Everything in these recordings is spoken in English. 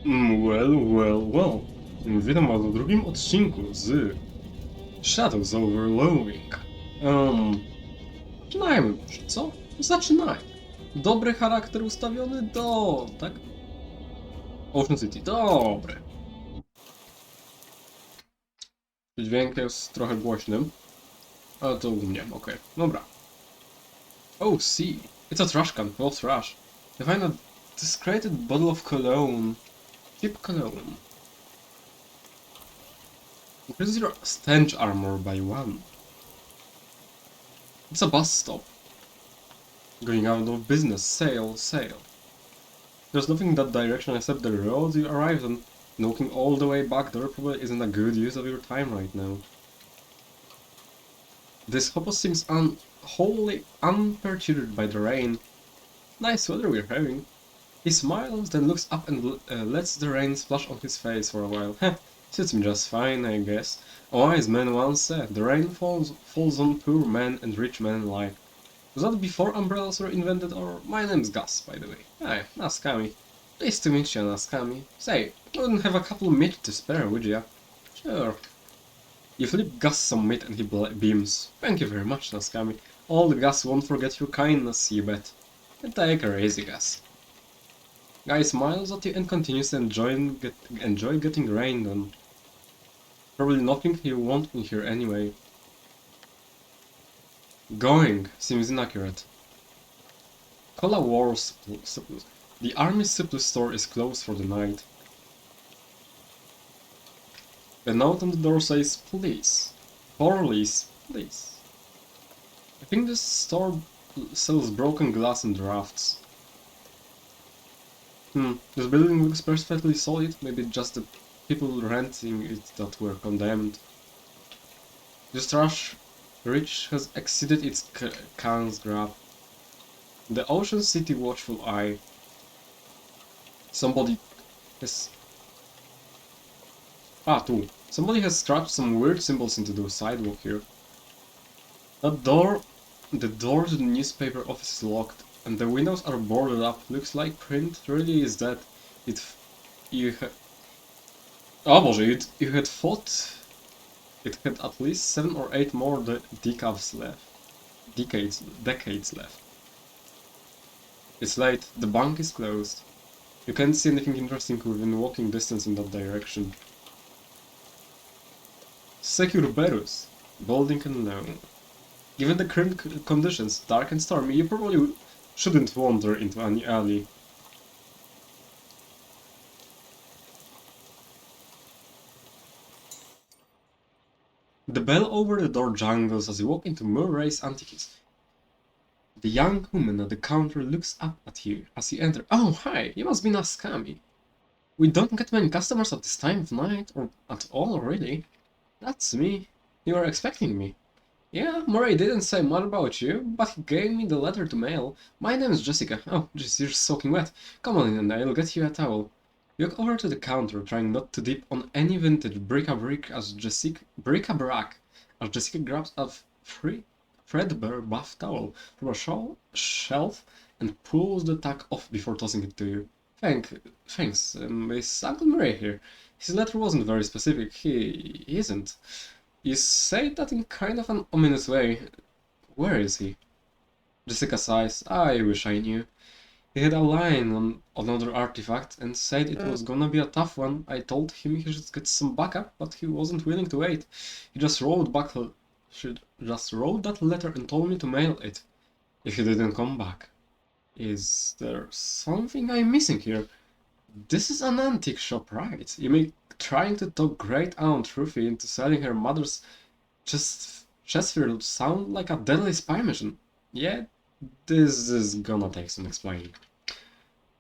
Well. Witam was w drugim odcinku z Shadows Over Loathing. Zaczynajmy, co? Zaczynaj. Dobry charakter ustawiony? Tak? Ocean City, dobry. Dźwięk jest trochę głośnym, ale to u mnie, okej. Dobra. Oh, see. It's a trash can, full of trash. You find a discredited bottle of cologne. Cheap cologne. Increase your stench armor by 1. It's a bus stop. Going out of business. Sail. There's nothing in that direction except the roads you arrived on. Walking all the way back there probably isn't a good use of your time right now. This hobo seems wholly unperturbed by the rain. Nice weather we're having. He smiles, then looks up and lets the rain splash on his face for a while. Heh, suits him just fine, I guess. A wise man once said, the rain falls on poor men and rich men alike. Was that before umbrellas were invented, or... My name's Gus, by the way. Hey, Naskami. Pleased to meet you, Naskami. Say, you wouldn't have a couple meat to spare, would ya? Sure. You flip Gus some meat and he beams. Thank you very much, Naskami. Old Gus won't forget your kindness, you bet. And take her easy, Gus. Guy smiles at you and continues to enjoy getting rained on. Probably nothing he won't in here anyway. Going seems inaccurate. Cola War surplus. The army's surplus store is closed for the night. The note on the door says, please. Please. I think this store sells broken glass and drafts. This building looks perfectly solid, maybe just the people renting it that were condemned. This trash rich has exceeded its can's grab. The Ocean City watchful eye. Somebody has scratched some weird symbols into the sidewalk here. The door to the newspaper office is locked, and the windows are boarded up. Looks like print really is dead. You had thought it had at least 7 or 8 more decades left. It's late. The bank is closed. You can't see anything interesting within walking distance in that direction. Secure Berus, building unknown. Given the current conditions, dark and stormy, you probably shouldn't wander into any alley. The bell over the door jangles as you walk into Murray's Antiques. The young woman at the counter looks up at you as you enter. Oh, hi, you must be Naskami. We don't get many customers at this time of night, or at all, really. That's me. You were expecting me. Yeah, Murray didn't say much about you, but he gave me the letter to mail. My name is Jessica. Oh, jeez, you're soaking wet. Come on in and I'll get you a towel. You walk over to the counter, trying not to dip on any vintage bric-a-brac as Jessica grabs a threadbare bath towel from a shelf and pulls the tag off before tossing it to you. Thanks, is Uncle Murray here? His letter wasn't very specific. He isn't. You say that in kind of an ominous way. Where is he? Jessica sighs. I wish I knew. He had a line on another artifact and said it was gonna be a tough one. I told him he should get some backup, but he wasn't willing to wait. He just wrote that letter and told me to mail it, if he didn't come back. Is there something I'm missing here? This is an antique shop, right? You may trying to talk great Aunt Ruthie into selling her mother's Chesterfield sound like a deadly spy mission. Yeah, this is gonna take some explaining.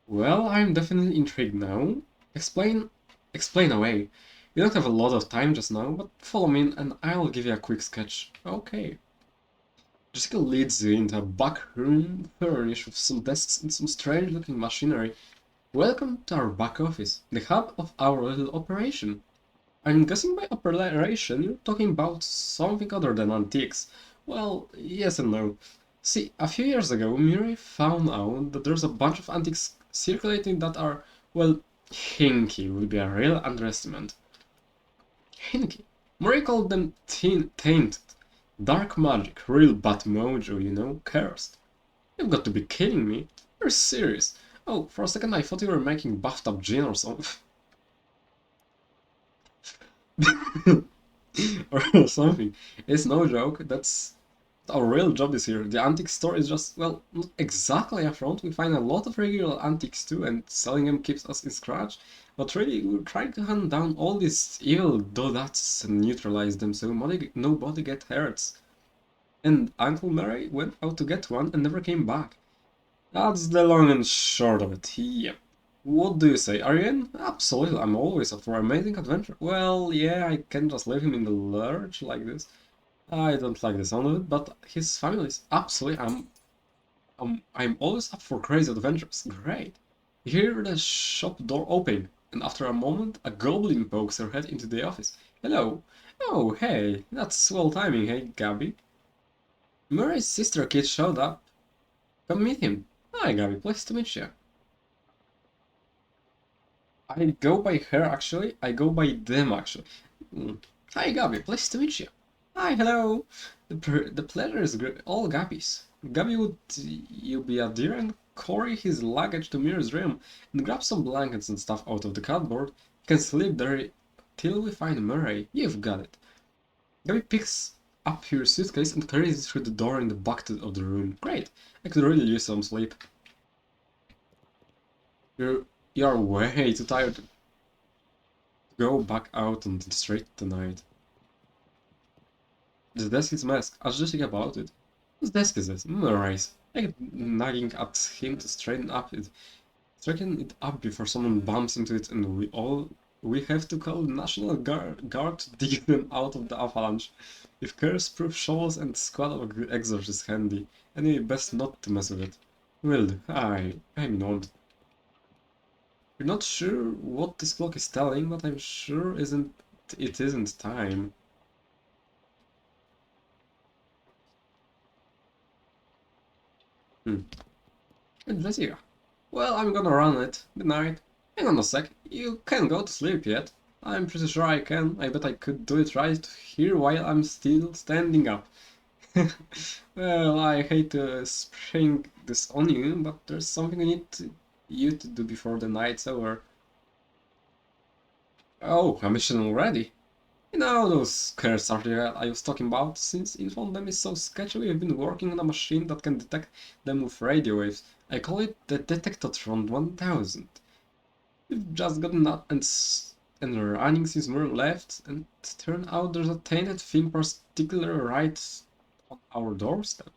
Well, I'm definitely intrigued now. Explain away. We don't have a lot of time just now, but follow me and I'll give you a quick sketch. Okay. Jessica leads you into a back room furnished with some desks and some strange looking machinery. Welcome to our back office, the hub of our little operation. I'm guessing by operation you're talking about something other than antiques. Well, yes and no. See, a few years ago Murray found out that there's a bunch of antiques circulating that are, well, Hinky would be a real underestimate. Hinky. Murray called them tainted. Dark magic, real bad mojo, you know, cursed. You've got to be kidding me. You're serious. Oh, for a second I thought you were making bathtub gin or something. or something. It's no joke, that's our real job is here. The antique store is just, well, not exactly a front. We find a lot of regular antiques too, and selling them keeps us in scratch. But really, we're trying to hunt down all these evil donuts and neutralize them so nobody get hurt. And Uncle Mary went out to get one and never came back. That's the long and short of it. Yep. What do you say? Are you in? Absolutely, I'm always up for amazing adventure. Well, yeah, I can't just leave him in the lurch like this. I don't like the sound of it, but his family is absolutely. I'm always up for crazy adventures. Great. You hear the shop door open, and after a moment, a goblin pokes her head into the office. Hello. Oh, hey, that's swell timing, hey, Gabby. Murray's sister kid showed up. Come meet him. Hi, Gabby. Pleased to meet you. I go by her, actually. I go by them, actually. Hi, Gabby. Pleased to meet you. Hi, hello. The pleasure is all Gabby's. Gabby, would you be a dear and carry his luggage to Mirror's room and grab some blankets and stuff out of the cupboard? You can sleep there till we find Murray. You've got it. Gabby picks up your suitcase and carries it through the door in the back of the room. Great. I could really use some sleep. You're way too tired to go back out on the street tonight. The desk is a mess. I was just thinking about it. Whose desk is this? Murray's. I keep nagging at him to straighten it up before someone bumps into it, and we have to call the National Guard to dig them out of the avalanche. If curse-proof shovels and squad of exorcists handy, anyway, best not to mess with it. Will do. I'm not. We're not sure what this clock is telling, but I'm sure it isn't time. Jessica. Well, I'm gonna run it. Good night. Hang on a sec. You can't go to sleep yet. I'm pretty sure I can. I bet I could do it right here while I'm still standing up. Well, I hate to spring this on you, but there's something you to do before the night's over. Oh, a mission already? You know those cursed artifacts I was talking about? Since info on them is so sketchy, we've been working on a machine that can detect them with radio waves. I call it the Detectatron 1000. We've just gotten up and running since Murray left, and it turned out there's a tainted thing particular right on our doorstep.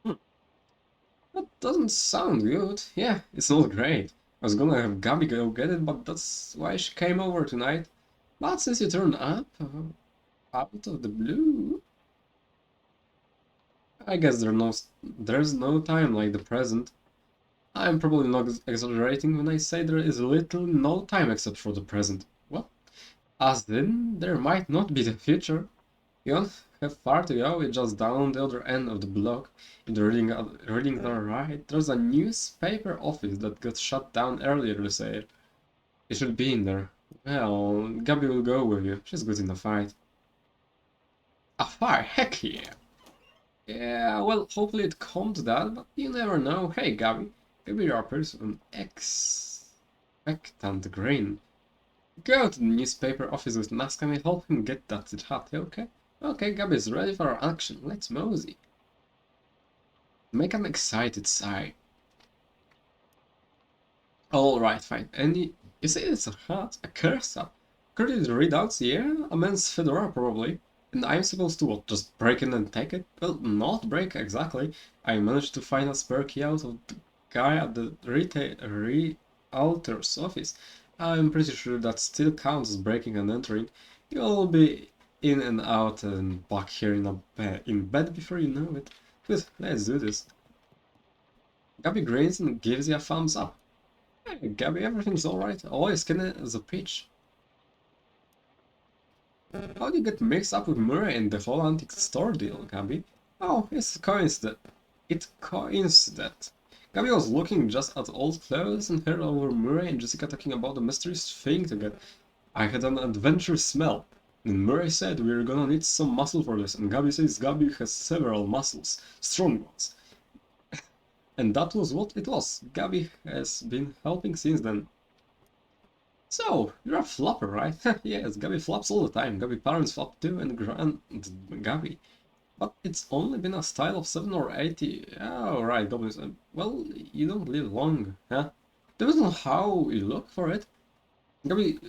That doesn't sound good. Yeah, it's not great. I was gonna have Gabby go get it, but that's why she came over tonight. But since you turned up, out of the blue, I guess there's no time like the present. I'm probably not exaggerating when I say there is little no time except for the present. What? As in, there might not be the future. You don't have far to go, it's just down the other end of the block. If the readings are right, there's a newspaper office that got shut down earlier this year. It should be in there. Well, Gabby will go with you. She's good in a fight. A fight? Heck yeah! Yeah, well, hopefully it comes to that, but you never know. Hey, Gabby, maybe you're a person expectant grain. Go to the newspaper office with Nazca and help him get that hat, okay? Okay, Gabby's ready for our action. Let's mosey. Make an excited sigh. Alright, fine. And you say it's a hat? A curse hat? Could you read out? Yeah, a man's fedora probably. And I'm supposed to what, just break in and take it? Well, not break exactly. I managed to find a spare key out of the guy at the realtor's office. I'm pretty sure that still counts as breaking and entering. You'll be in and out and back here in bed before you know it. Good, let's do this. Gabby grins and gives you a thumbs up. Hey, Gabby, everything's alright. Always skinny as a peach. How do you get mixed up with Murray and the whole antique store deal, Gabby? Oh, it's coincident. It coincided. Gabby was looking just at old clothes and heard over Murray and Jessica talking about the mysterious thing together. I had an adventurous smell. And Murray said we were gonna need some muscle for this, and Gabby says Gabby has several muscles, strong ones. And that was what it was. Gabby has been helping since then. So, you're a flopper, right? Yes, Gabby flops all the time. Gabby parents flop too, and Gabby. But it's only been a style of 7 or 80. Oh, right, goblins. Well, you don't live long, huh? Depends on how you look for it. Gabby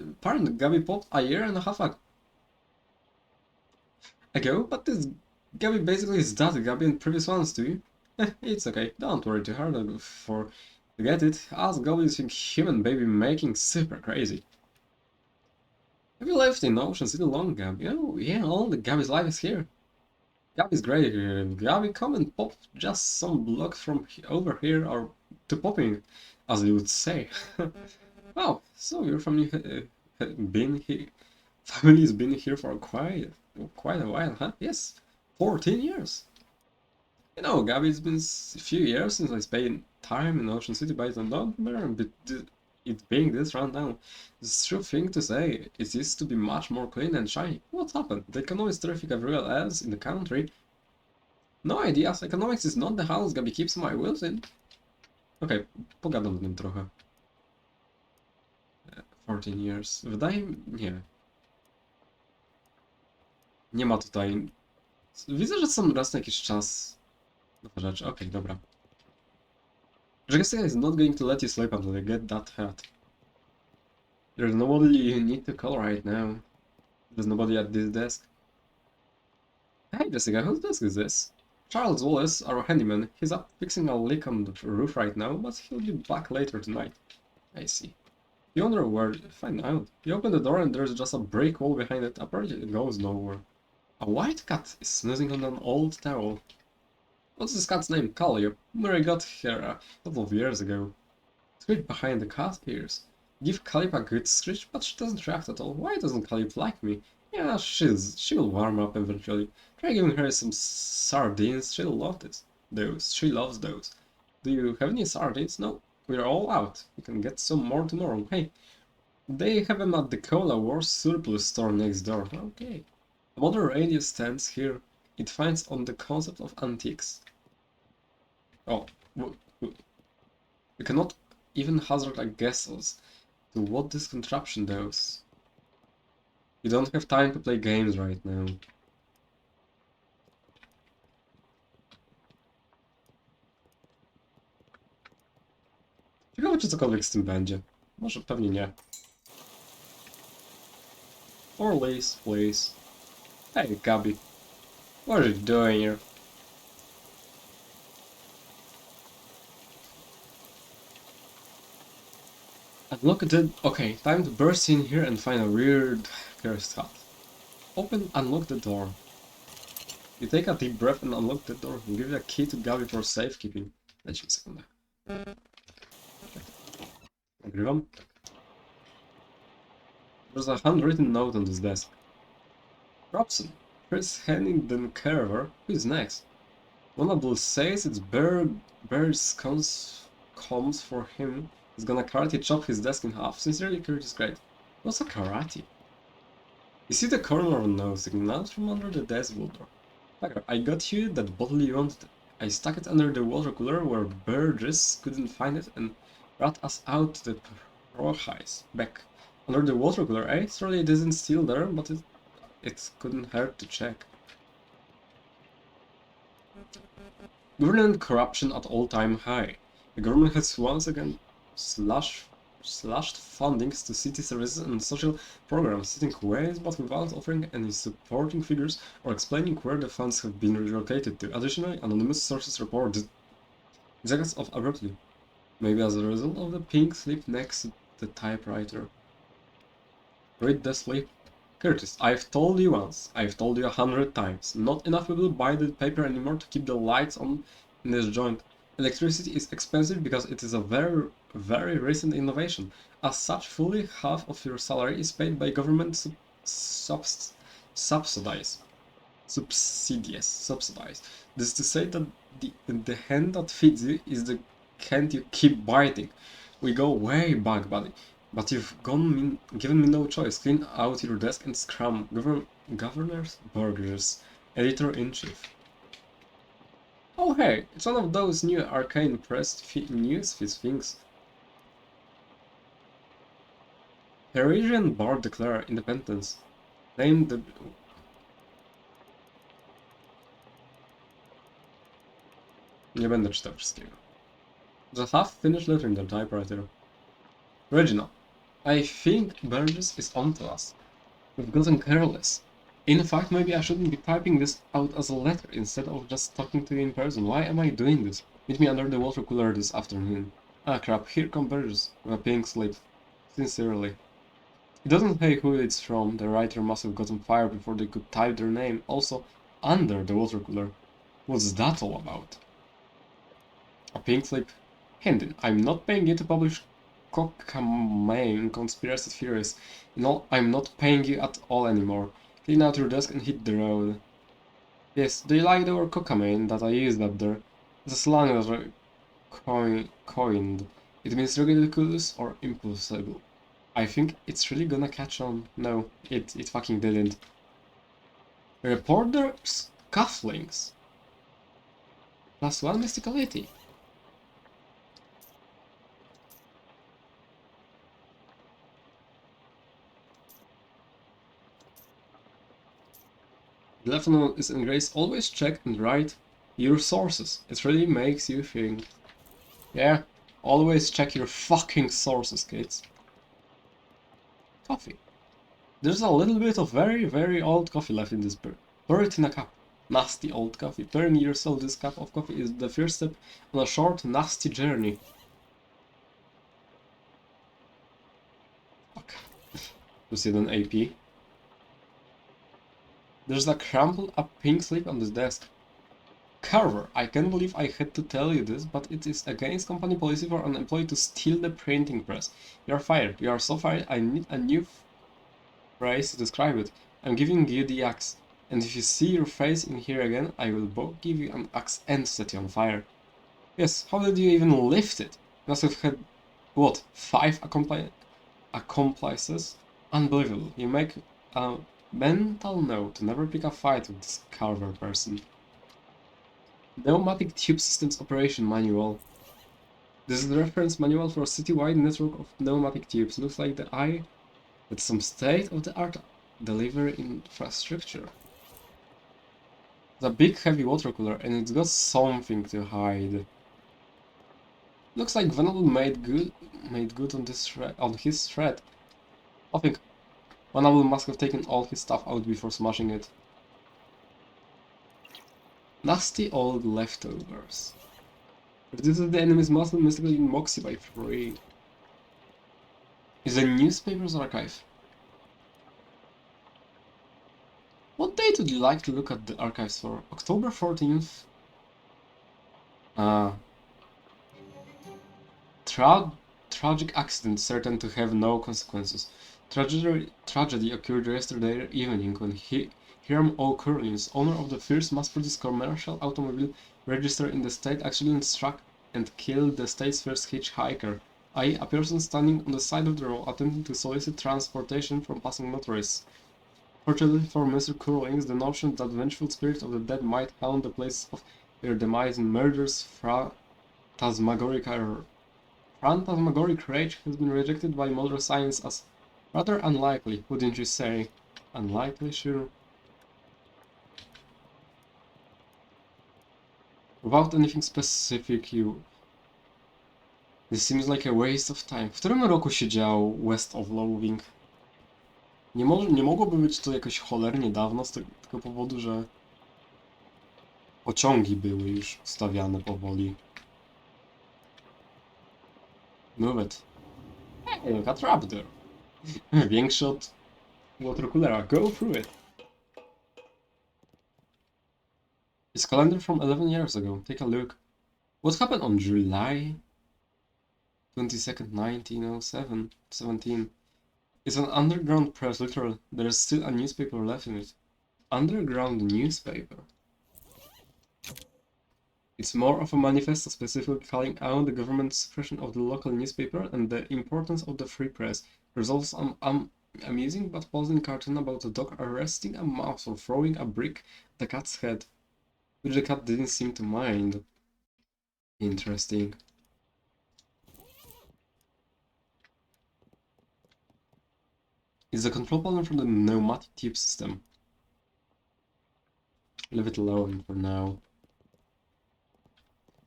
popped a year and a half ago, but this Gabby basically is that Gabby in previous ones too. It's okay, don't worry too hard for to get it. As Gabby is human baby making super crazy. Have you lived in Ocean City long, Gabby? Oh yeah, all the Gabby's life is here. Gabby's great here. Gabby, come and pop just some blocks from over here or to popping, as you would say. Oh, so your family been here? Family's been here for quite a while, huh? Yes, 14 years. You know, Gabby, it's been a few years since I spent time in Ocean City, but I don't remember it being this run down. It's a true thing to say. It used to be much more clean and shiny. What happened? The economics traffic everywhere else in the country. No ideas. Economics is not the house Gabby keeps my wheels in. Okej, pogadam z nim trochę. 14 years. Wydaje mi... nie. Nie ma tutaj... Widzę, że są raz na jakiś czas nowe rzeczy. Okej, dobra. Jessica is not going to let you sleep until you get that hat. There's nobody you need to call right now. There's nobody at this desk. Hey Jessica, whose desk is this? Charles Wallace, our handyman. He's up fixing a leak on the roof right now, but he'll be back later tonight. I see. You wonder where to find out. You open the door and there's just a brick wall behind it. Apparently it goes nowhere. A white cat is snoozing on an old towel. What's this cat's name? Calliope. Murray got here a couple of years ago. Screech behind the cat ears. Give Calliope a good screech, but she doesn't react at all. Why doesn't Calliope like me? Yeah, she will warm up eventually. Try giving her some sardines, she'll love this. Those. She loves those. Do you have any sardines? No. We're all out. We can get some more tomorrow. Hey, they have them at the Cola Wars surplus store next door. Okay. A modern radio stands here. It finds on the concept of antiques. Oh, we cannot even hazard a guess as to what this contraption does. You don't have time to play games right now. Ciekawe, czy cokolwiek z tym będzie. Może pewnie nie. Or Liz, please. Hey, Gabby. What are you doing here? And look at it. Okay, time to burst in here and find a weird cursed hut. Unlock the door. You take a deep breath and unlock the door. You give the key to Gabby for safekeeping. Dajcie mi sekundę. Nagrywam. There's a handwritten note on this desk. Robson, Chris Hennington Carver. Who is next? One says it's Bear's comes for him. He's gonna karate chop his desk in half. Sincerely, Curtis Great. What's a karate? You see the corner of a nose sticking out from under the desk water. Tucker, I got you that bottle you wanted. I stuck it under the water cooler where Burgess couldn't find it and rat us out to the rawhide. Back. Under the water cooler, eh? Surely it isn't still there, but it couldn't hurt to check. Government corruption at all-time high. The government has once again slashed fundings to city services and social programs, setting ways but without offering any supporting figures or explaining where the funds have been relocated to. Additionally, anonymous sources report decades of abruptly, maybe as a result of the pink slip next to the typewriter. Read the slip. Curtis, I've told you once, I've told you 100 times, not enough people buy the paper anymore to keep the lights on in this joint. Electricity is expensive because it is a very, very recent innovation. As such, fully half of your salary is paid by government subsidies. This is to say that the hand that feeds you is the can't you keep biting? We go way back, buddy. But you've given me no choice. Clean out your desk and scrum. Governor's Burgers, Editor-in-Chief. Oh hey, it's one of those new arcane press news things. Parisian bar declare independence. Name the... Nie będę czytał wszystkiego. The half-finished letter in the typewriter. Regina, I think Burgess is onto us. We've gotten careless. In fact, maybe I shouldn't be typing this out as a letter instead of just talking to you in person. Why am I doing this? Meet me under the water cooler this afternoon. Ah crap, here comes Burgess with a pink slip. Sincerely. It doesn't say who it's from. The writer must have gotten fired before they could type their name. Also, under the water cooler. What's that all about? A pink slip. Hendon, I'm not paying you to publish cocaine conspiracy theories. No, I'm not paying you at all anymore. Clean out your desk and hit the road. Yes, do you like the word cocaine that I used up there? It's a slang that I coined. It means ridiculous or impossible. I think it's really gonna catch on. No, it fucking didn't. Reporter's cufflinks. +1 mysticality. The left one is in grace. Always check and write your sources. It really makes you think. Yeah, always check your fucking sources, kids. Coffee. There's a little bit of very, very old coffee left in this beer. Pour it in a cup. Nasty old coffee. Pouring yourself this cup of coffee is the first step on a short, nasty journey. Fuck. +1 AP. There's a crumpled up pink slip on this desk. Carver, I can't believe I had to tell you this, but it is against company policy for an employee to steal the printing press. You are fired. You are so fired, I need a new phrase to describe it. I'm giving you the axe. And if you see your face in here again, I will both give you an axe and set you on fire. Yes, how did you even lift it? You must have had, what, 5 accomplices? Unbelievable. You make a mental note to never pick a fight with this Carver person. Pneumatic Tube Systems Operation Manual. This is the reference manual for a citywide network of pneumatic tubes. Looks like the eye with some state-of-the-art delivery infrastructure. It's a big heavy water cooler and it's got something to hide. Looks like Venable made good on his thread. I think Venable must have taken all his stuff out before smashing it. Nasty old leftovers. Reduces the enemy's muscle mystically in Moxie by 3. Is the newspaper's archive. What date would you like to look at the archives for? October 14th? Tragic accident certain to have no consequences. Tragedy occurred yesterday evening when Hiram O'Curlins, owner of the first mass-produced commercial automobile registered in the state, accidentally struck and killed the state's first hitchhiker, i.e. a person standing on the side of the road attempting to solicit transportation from passing motorists. Fortunately for Mr. Curlings, the notion that vengeful spirits of the dead might haunt the place of their demise in murderous phantasmagoric rage has been rejected by modern science as rather unlikely, wouldn't you say? Unlikely, sure. Without anything specific, This seems like a waste of time. W którym roku się działo West of Loathing? Nie mogłoby być to jakoś cholernie dawno z tego powodu, że pociągi były już ustawiane powoli. Move it. Hey, look at Raptor. Większy od watercoolera. Go through it. It's a calendar from 11 years ago. Take a look. What happened on July 22nd, 1917? It's an underground press, literally. There's still a newspaper left in it. Underground newspaper. It's more of a manifesto specifically calling out the government's suppression of the local newspaper and the importance of the free press. There's also an amusing but puzzling cartoon about a dog arresting a mouse or throwing a brick at the cat's head, which the cat didn't seem to mind. Interesting. It's the control panel from the pneumatic tube system. Leave it alone for now.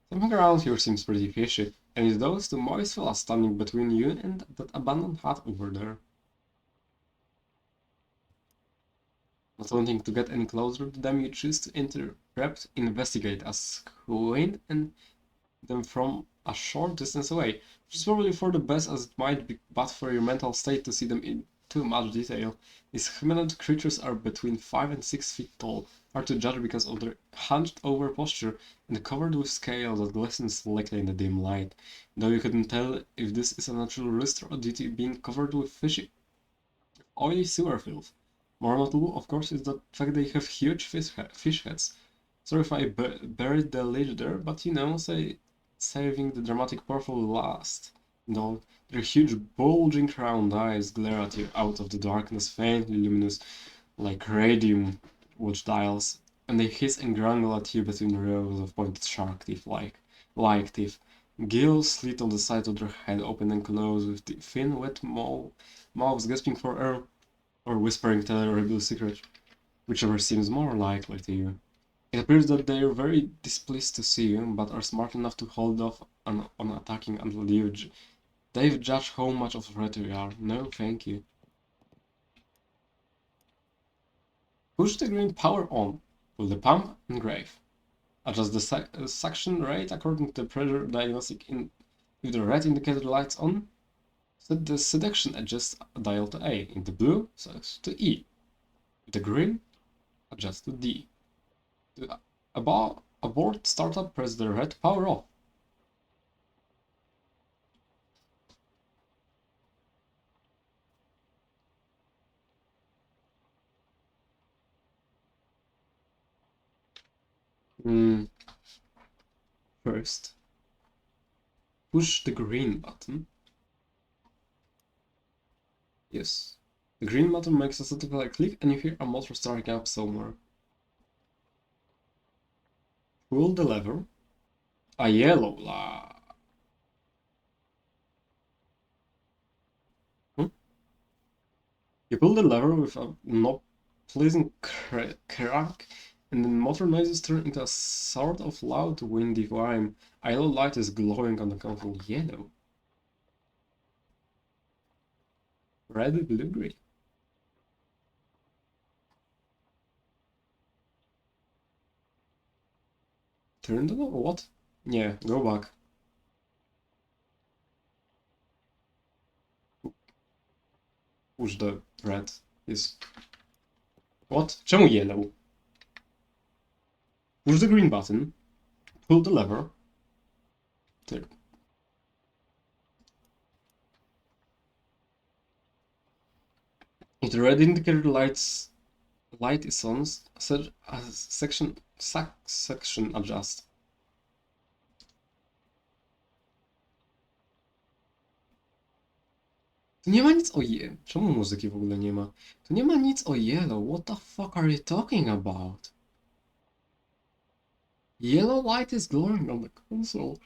Something around here seems pretty fishy, and it's those two moist fellas standing between you and that abandoned hut over there. Not wanting to get any closer to them, you choose to interrupt, investigate, squint and them from a short distance away, which is probably for the best as it might be bad for your mental state to see them in too much detail. These humanoid creatures are between 5 and 6 feet tall, hard to judge because of their hunched over posture and covered with scales that glisten slightly in the dim light, though you couldn't tell if this is a natural rooster or due to being covered with fishy, oily sewer filth. More notable, of course, is the fact they have huge fish heads. Sorry if I buried the lead there, but you know, saving the dramatic powerful last. No, their huge bulging round eyes glare at you out of the darkness, faintly luminous like radium watch dials, and they hiss and grangle at you between rows of pointed shark teeth like teeth. Gills slit on the sides of their head, open and close, with the thin, wet mouths gasping for air or whispering terrible secret, whichever seems more likely to you. It appears that they are very displeased to see you, but are smart enough to hold off on attacking until they've judged how much of a threat you are. No, thank you. Push the green power on. Pull the pump and grave. Adjust the suction rate according to the pressure diagnostic. If the red indicator light's on, set the seduction adjust dial to A. In the blue, set to E. With the green, adjust to D. To abort startup, press the red power off. First, push the green button. Yes. The green button makes a satisfying click and you hear a motor starting up somewhere. Pull the lever. A yellow la. You pull the lever with a not pleasing crack, and the motor noises turn into a sort of loud, windy whine. A yellow light is glowing on the console. Yellow. Red, blue, green. Turn the knob? What? Yeah, go back. Push the red. Is. What? Czemu yellow? Push the green button. Pull the lever. There. If the red indicator light is on, set a section adjust. Tu nie ma nic o Czemu muzyki w ogóle nie ma? Tu nie ma nic o yellow. What the fuck are you talking about? Yellow light is glowing on the console.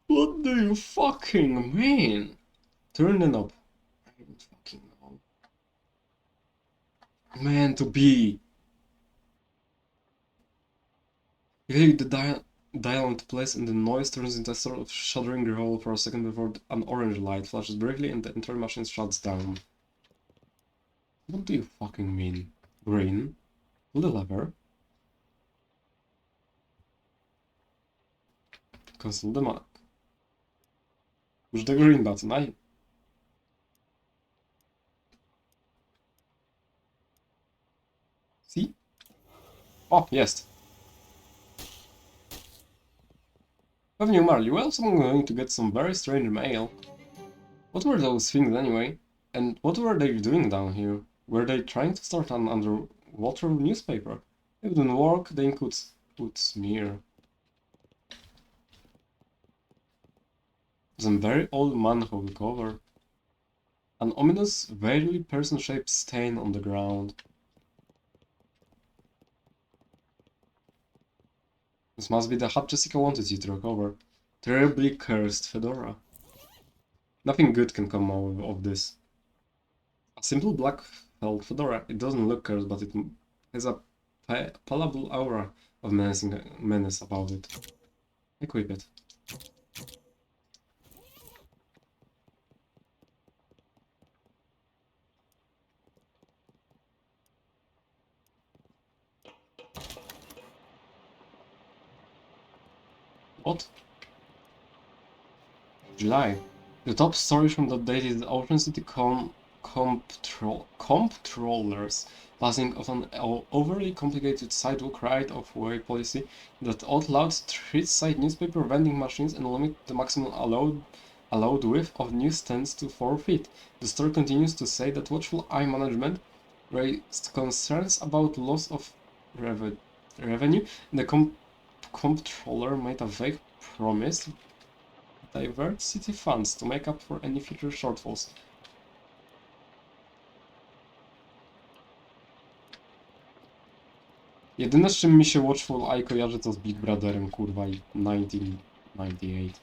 What do you fucking mean? Turn the knob. I don't fucking know. Man, to be. You click the dial into place and the noise turns into a sort of shuddering growl for a second before an orange light flashes briefly and the entire machine shuts down. What do you fucking mean? Green. Pull the lever. Cancel the map. Push the green button. See? Oh, yes. Haven't you married? Well, someone's going to get some very strange mail. What were those things anyway? And what were they doing down here? Were they trying to start an underwater newspaper? If it didn't work, they could Wood smear. Some very old manhole cover. An ominous, vaguely person-shaped stain on the ground. This must be the hat Jessica wanted you to recover. Terribly cursed fedora. Nothing good can come out of this. A simple black felt fedora. It doesn't look cursed, but it has a palpable aura of menace about it. Equip it. What? July. The top story from that date is the Ocean City comptrollers passing of an overly complicated sidewalk right-of-way policy that outlawed street-side newspaper vending machines and limit the maximum allowed width of newsstands to 4 feet. The story continues to say that watchful eye management raised concerns about loss of revenue, and the comptroller made a vague promise divert city funds to make up for any future shortfalls. Jedyne z czym mi się Watchful Eye kojarzy to z Big Brotherem, kurwa, i 1998.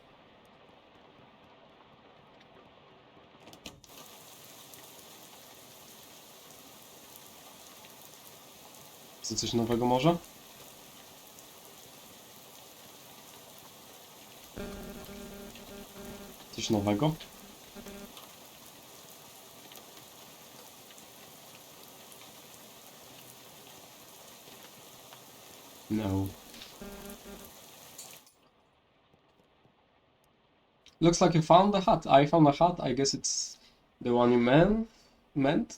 Co, coś nowego może? Coś nowego? No. Looks like you found the hat. I found a hat. I guess it's the one you meant.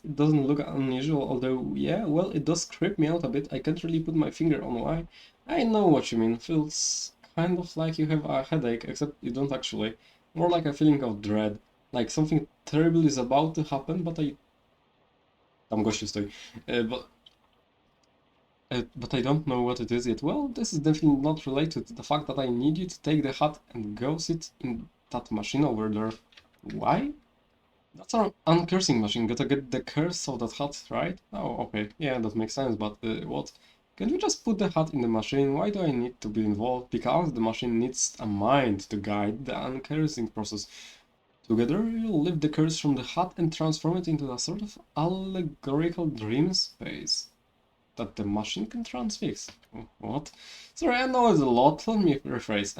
It doesn't look unusual, although, yeah, well, it does creep me out a bit. I can't really put my finger on why. I know what you mean. Feels kind of like you have a headache, except you don't actually. More like a feeling of dread. Like something terrible is about to happen, but Tam gościu stoi. But I don't know what it is yet. Well, this is definitely not related to the fact that I need you to take the hat and go sit in that machine over there. Why? That's our uncursing machine. Gotta get the curse of that hat, right? Oh, okay. Yeah, that makes sense, but what? Can we just put the hat in the machine? Why do I need to be involved? Because the machine needs a mind to guide the uncursing process. Together, you'll lift the curse from the hat and transform it into a sort of allegorical dream space that the machine can transfix. What? Sorry, I know it's a lot. Let me rephrase.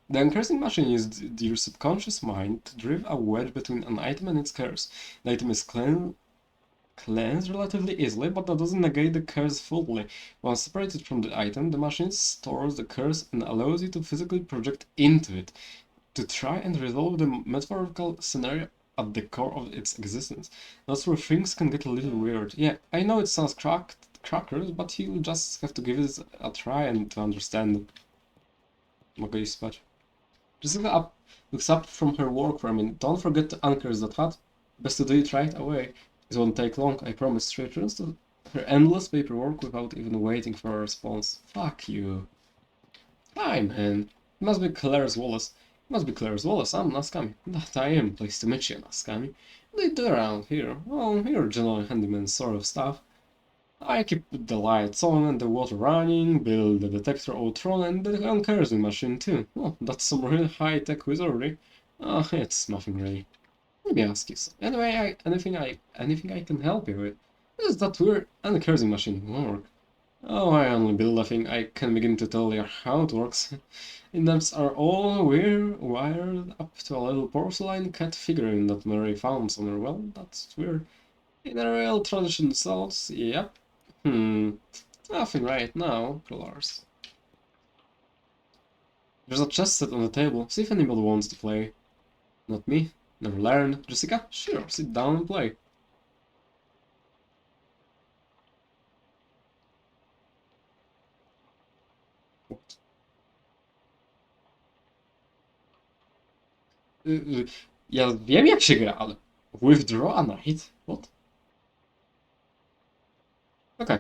The uncursing machine uses your subconscious mind to drive a wedge between an item and its curse. The item is cleansed relatively easily, but that doesn't negate the curse fully. Once separated from the item, the machine stores the curse and allows you to physically project into it, to try and resolve the metaphorical scenario at the core of its existence. That's where things can get a little weird. Yeah, I know it sounds crackers, but you just have to give it a try and to understand. Mogę iść spać. Jessica looks up from her work for a minute. Don't forget to uncurse that hat. Best to do it right away. It won't take long, I promise. She returns to her endless paperwork without even waiting for a response. Fuck you. Hi, man. It must be Claire's Wallace. It must be Claire's Wallace. I'm Naskami. That I am. Pleased to meet you, Naskami. What do you do around here? Oh, you're general handyman sort of stuff. I keep the lights on and the water running, build the detector Ultron and the uncursing machine too. Oh, that's some real high-tech wizardry. Oh, it's nothing really. Let me ask you something. Anyway, anything I can help you with? How does that weird uncursing machine work? Oh, I only build a thing. I can begin to tell you how it works. Indeps are all wired up to a little porcelain cat figurine that Mary found somewhere. Well, that's weird. In a real tradition cells, yep. Nothing right now, pillars. There's a chess set on the table. See if anybody wants to play. Not me. Never learned. Jessica? Sure, sit down and play. What? Ja wiem jak się gra, ale... Withdraw a knight? What? Okay.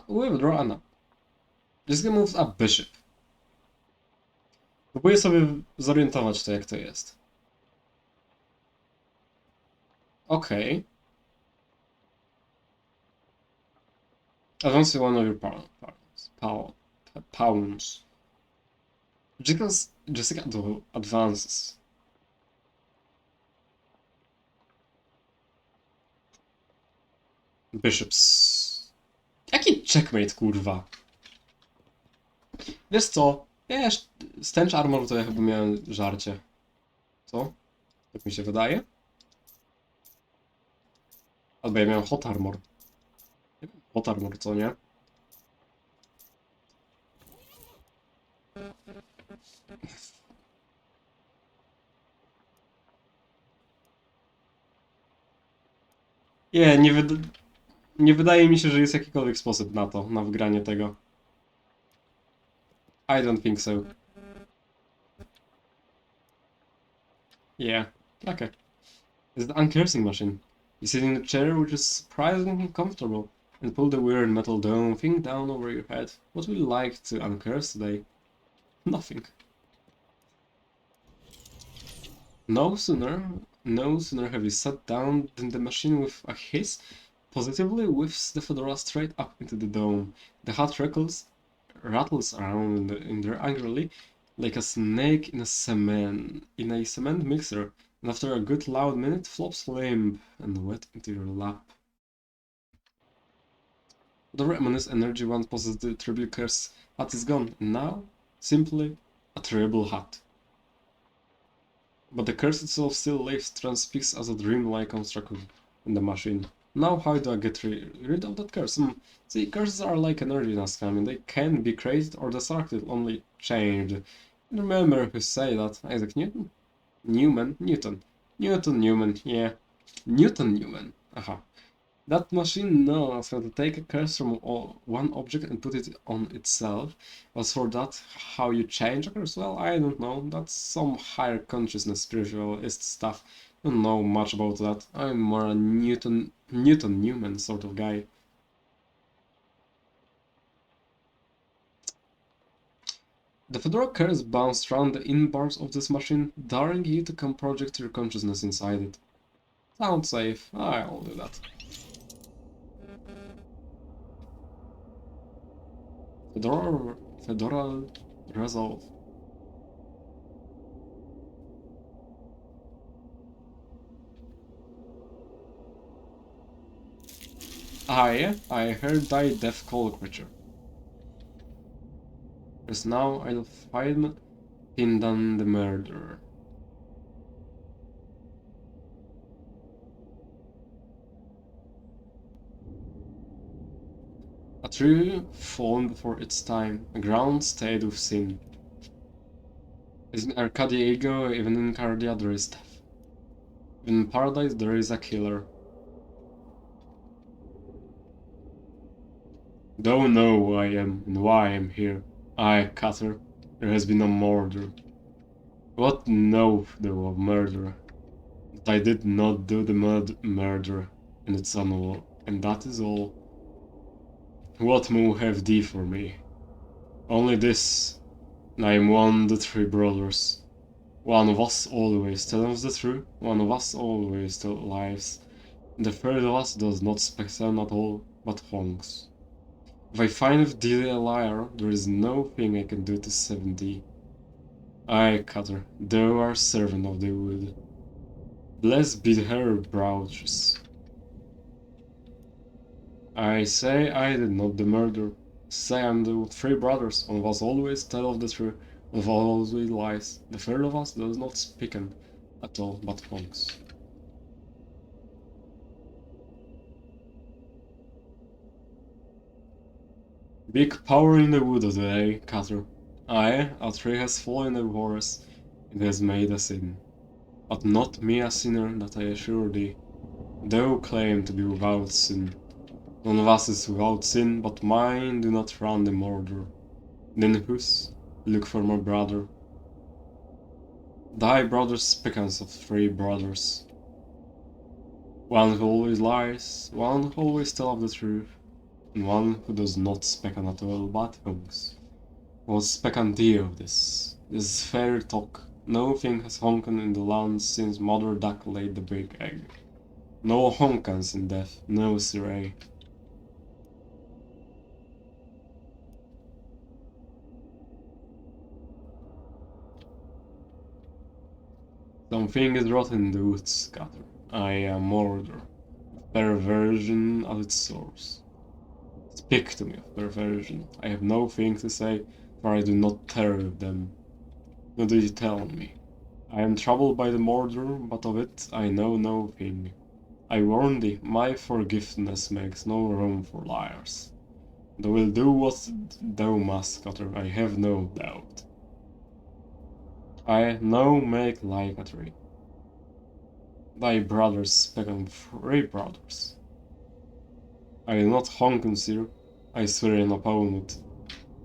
Withdraw a knight. This guy moves a bishop. Próbuję sobie zorientować to, jak to jest. Okej. Advance one of your pawns. Jessica do advances. Bishops. Jaki checkmate, kurwa? Wiesz co? Wiesz, stench armor to ja chyba miałem żarcie. Co? Tak mi się wydaje? Albo ja miałem hot armor. Hot armor, co nie? Nie wydaje mi się, że jest jakikolwiek sposób na to, na wygranie tego. I don't think so. Yeah, okay. It's the uncursing machine. You sit in a chair which is surprisingly comfortable and pull the weird metal dome thing down over your head. What would you like to uncurse today? Nothing. No sooner have you sat down than the machine with a hiss positively whiffs the fedora straight up into the dome. The hat rattles around in there angrily, like a snake in a cement mixer, and after a good loud minute flops limp and wet into your lap. The Remanus energy one possesses the triple curse hat is gone, and now simply a terrible hat. But the curse itself still lives transfixed as a dreamlike construction in the machine. Now how do I get rid of that curse? See, curses are like energy in Ascami. They can be created or destructed, only changed. Remember who say that? Isaac Newton? Newton, yeah. Newton. Aha. That machine knows how to take a curse from one object and put it on itself. As for that, how you change a curse? Well, I don't know. That's some higher consciousness spiritualist stuff. Don't know much about that. I'm more a Newman sort of guy. The Fedora curse bounced around the in bars of this machine, daring you to come project your consciousness inside it. Sounds safe. I'll do that. Fedora resolve. I heard thy death call, creature. As now I'll find Pindan the murderer. A tree fallen before its time, a ground stayed with sin. As in Arcadia ego, even in Cardia there is death. Even in paradise there is a killer. Don't know who I am and why I am here. I, Cutter, there has been a murder. What know though of murder? That I did not do the murder, and it's all, and that is all. What more have thee for me? Only this, and I am one of the three brothers. One of us always tells the truth, one of us always tells lies, and the third of us does not speak them at all, but honks. If I find thee a liar, there is no thing I can do to save thee. Aye, Cutter, thou art servant of the wood. Blessed be her brows. I say I did not the murder. Say I'm the three brothers, one of us always tell of the truth, one of us always lies. The third of us does not speak at all, but honks. Big power in the wood today, Cutter. Aye, a tree has fallen in the forest, it has made a sin. But not me a sinner, that I assure thee. Thou claim to be without sin. None of us is without sin, but mine do not run the murder. Then whose? Look for my brother. Thy brother speaketh of three brothers. One who always lies, one who always tells the truth, and one who does not speak at all but honks. Was speak of this. This is fair talk. No thing has honken in the land since Mother Duck laid the big egg. No honkans in death, no siree. Something is rotten in the woods, Cutter. I am murder. Perversion at its source. Speak to me of perversion. I have no thing to say, for I do not terror them. Nor do you tell me. I am troubled by the murder, but of it I know no thing. I warn thee, my forgiveness makes no room for liars. Thou wilt do what thou must, Cutter, I have no doubt. I now make like a tree. Thy brothers speak on 3 brothers. I will not honken, sir, I swear in upon it.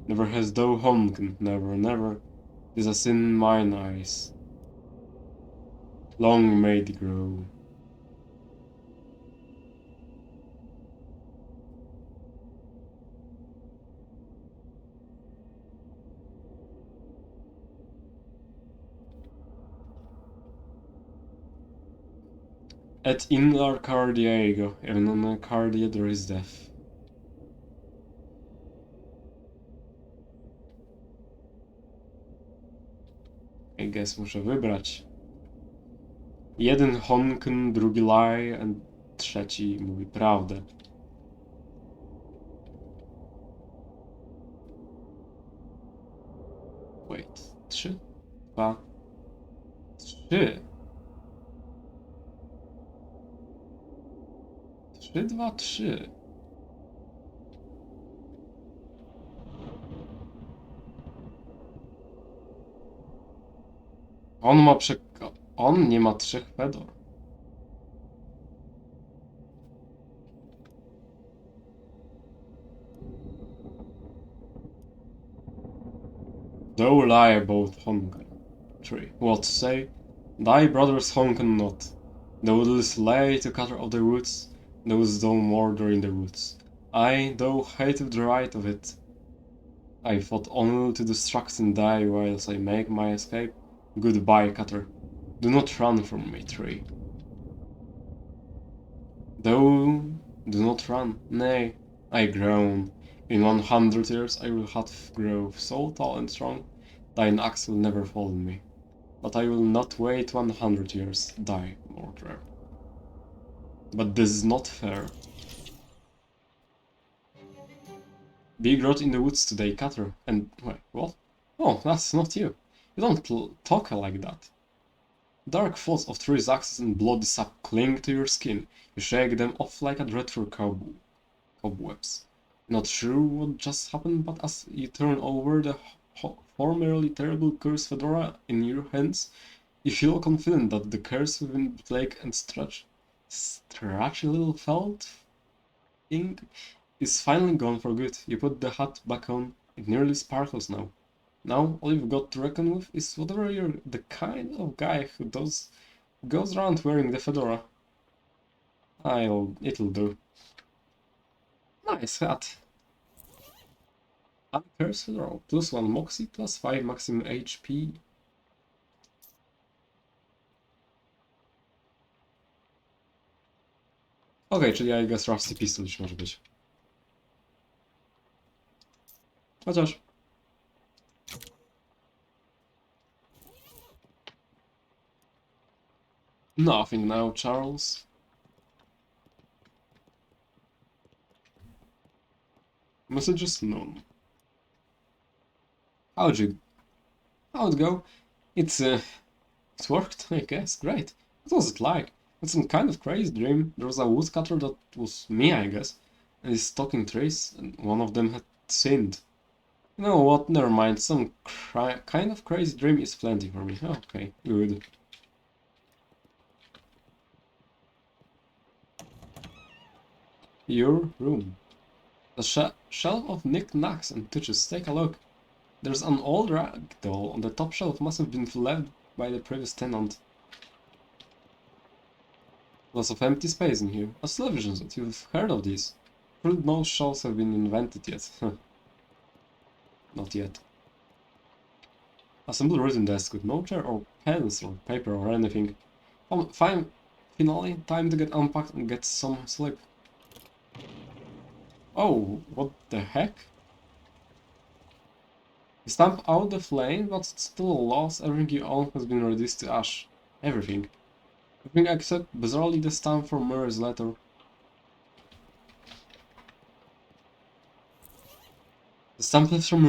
Never has thou honken, never, never. 'Tis a sin in mine eyes. Long may it grow. Et in Arcadia ego, even in Arcadia there is death. I guess muszę wybrać. Jeden honken, drugi lie, a trzeci mówi prawdę. Wait, 3, 2, 3. 3, 2, 3. On nie ma 3 fedor. Thou lie about honken. 3. What say? Thy brothers honken not. Thou didst lay to Cutter of the woods, those thou murder in the woods. I, thou hated the right of it. I fought only to distract and die whilst I make my escape. Goodbye, Cutter. Do not run from me, tree. Thou do not run. Nay, I groan. In 100 years I will have grown so tall and strong, thine axe will never fall on me. But I will not wait 100 years. Die, murderer. But this is not fair. Big rot in the woods today, Cutter. And wait, what? Oh, that's not you. You don't talk like that. Dark thoughts of 3 axes and bloody sap cling to your skin. You shake them off like a dreadful cobwebs. Not sure what just happened, but as you turn over the formerly terrible curse fedora in your hands, you feel confident that the curse within the plague and stretchy little felt thing is finally gone for good. You put the hat back on, it nearly sparkles now. Now all you've got to reckon with is whether you're the kind of guy who goes around wearing the fedora. It'll do. Nice hat. Uncurse fedora, +1 moxie, +5 maximum HP. Okej, czyli I guess Rusty Pistol już może być. Chociaż... Nothing now, Charles. Messages? None. How'd it go? It worked, I guess. Great. What was it like? It's some kind of crazy dream. There was a woodcutter that was me, I guess, and his talking trees, and one of them had sinned. You know what? Never mind. Some kind of crazy dream is plenty for me. Okay, good. Your room. The shelf of knick-knacks and touches. Take a look. There's an old rag doll on the top shelf. Must have been left by the previous tenant. Lots of empty space in here. A television set. You've heard of these. No shells have been invented yet. Not yet. A simple written desk with no chair or pens or paper or anything. Fine. Finally, time to get unpacked and get some sleep. Oh, what the heck? You stamp out the flame, but it's still a loss. Everything you own has been reduced to ash. Everything. Everything except, bizarrely, the stamp for Murray's letter. The stamp left from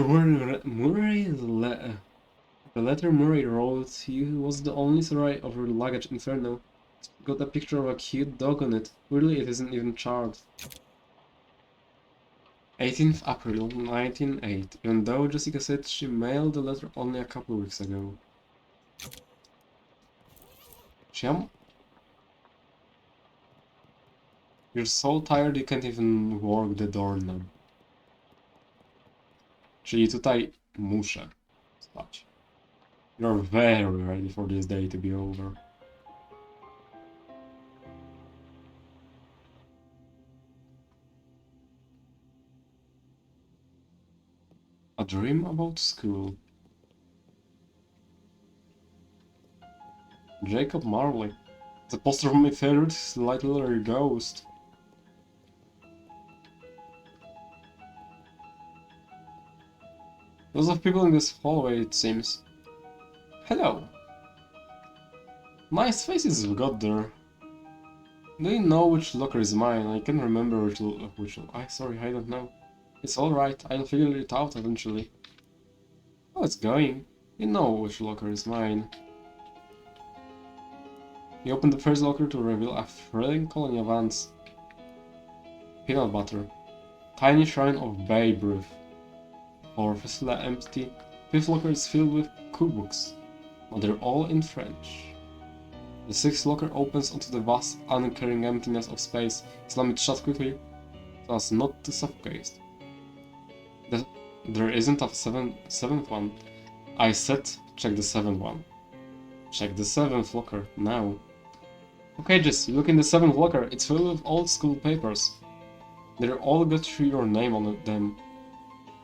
the letter Murray wrote he was the only survivor of her luggage inferno. It's got a picture of a cute dog on it. Weirdly, it isn't even charred. 18th April 1908, even though Jessica said she mailed the letter only a couple weeks ago. Siam? You're so tired you can't even work the doorknob. Czyli tutaj muszę spać. You're very ready for this day to be over. A dream about school. Jacob Marley. The poster of my favorite little ghost. Lots of people in this hallway, it seems. Hello. Nice faces you've got there. Do you know which locker is mine? I can't remember which. Sorry, I don't know. It's alright, I'll figure it out eventually. Oh, it's going. You know which locker is mine. You open the first locker to reveal a thrilling colony of ants. Peanut butter. Tiny shrine of Babe Ruth. Fourth is empty. Fifth locker is filled with cookbooks, but they're all in French. The sixth locker opens onto the vast, uncaring emptiness of space. Slam it shut quickly, so as not to suffocate. There isn't a seventh one. I said check the seventh one. Check the seventh locker, now. Okay, Jesse, look in the seventh locker. It's filled with old school papers. They're all got your name on them.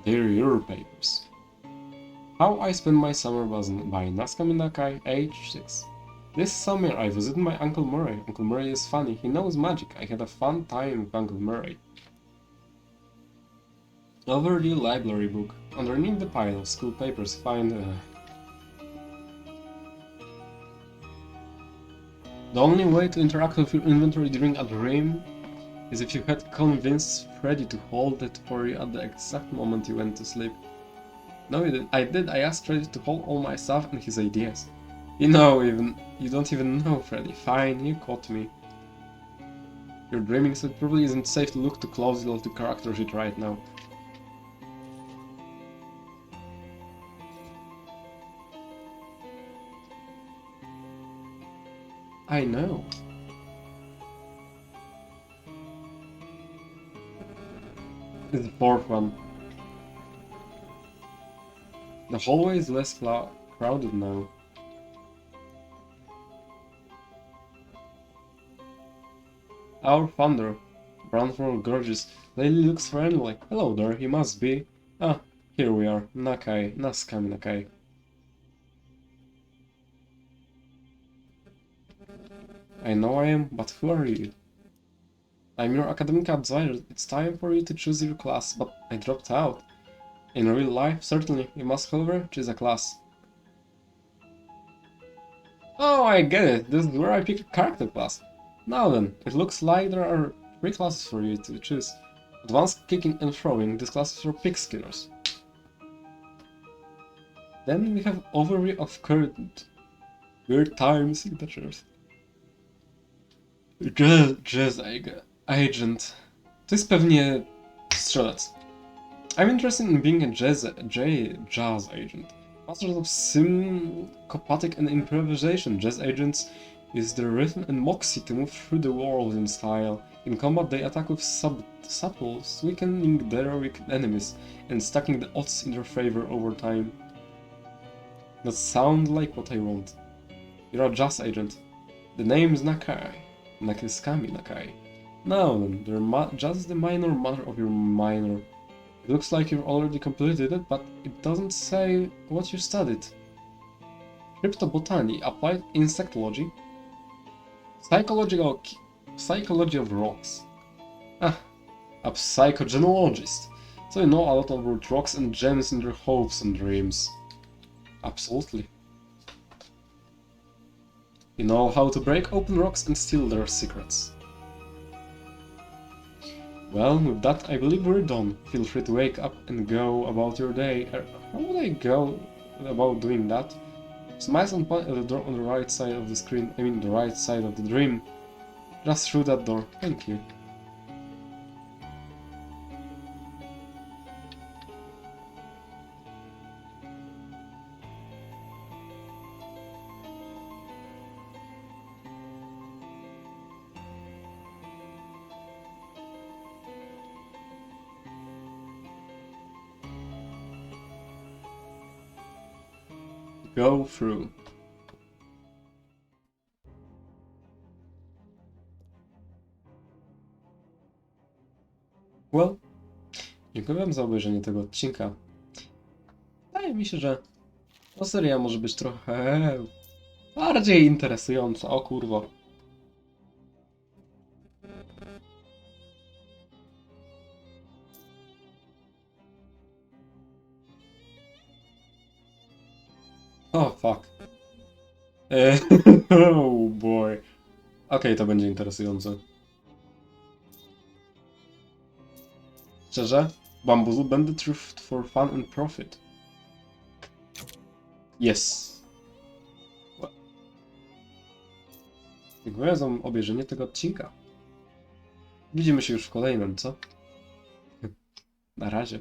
They're your papers. How I spent my summer was by Nazca Minakai, age 6. This summer I visited my Uncle Murray. Uncle Murray is funny, he knows magic. I had a fun time with Uncle Murray. Over the library book. Underneath the pile of school papers find The only way to interact with your inventory during a dream is if you had convinced Freddy to hold it for you at the exact moment you went to sleep. No, you didn't. I did. I asked Freddy to hold all my stuff and his ideas. You don't even know, Freddy. Fine, you caught me. You're dreaming, so it probably isn't safe to look too closely at the character sheet right now. I know. It's the fourth one. The hallway is less crowded now. Our founder, Brownford gorgeous, lady looks friendly. Hello there, he must be. Ah, here we are. Nazca Minakai. I know I am, but who are you? I'm your academic advisor. It's time for you to choose your class, but I dropped out. In real life, certainly, you must, however, choose a class. Oh, I get it. This is where I pick a character class. Now then, it looks like there are 3 classes for you to choose. Advanced kicking and throwing. This class is for pig skinners. Then we have overview of current weird time signatures. Jazz agent. To jest pewnie strzelec. I'm interested in being a jazz agent. Masters of syncopatic and improvisation. Jazz agents use their rhythm and moxie to move through the world in style. In combat, they attack with subtles, weakening their weak enemies and stacking the odds in their favor over time. That sounds like what I want. You're a jazz agent. The name is Nakai. Nakai. Now then, just the minor matter of your minor. It looks like you've already completed it, but it doesn't say what you studied. Cryptobotany, applied insectology, psychology of rocks. Ah, a psychogenologist. So you know a lot about rocks and gems in their hopes and dreams. Absolutely. You know how to break open rocks and steal their secrets. Well, with that, I believe we're done. Feel free to wake up and go about your day. How would I go about doing that? Smiles and point at the door on the right side of the screen. I mean the right side of the dream. Just through that door. Thank you. Go through. Well, dziękuję wam za obejrzenie tego odcinka. Wydaje mi się, że ta seria może być trochę bardziej interesująca. O kurwa. Oh fuck. Oh boy. Okej, to będzie interesujące. Szczerze? Bamboozle Bandit Truth for fun and profit. Yes. Dziękuję za obejrzenie tego odcinka. Widzimy się już w kolejnym, co? Na razie.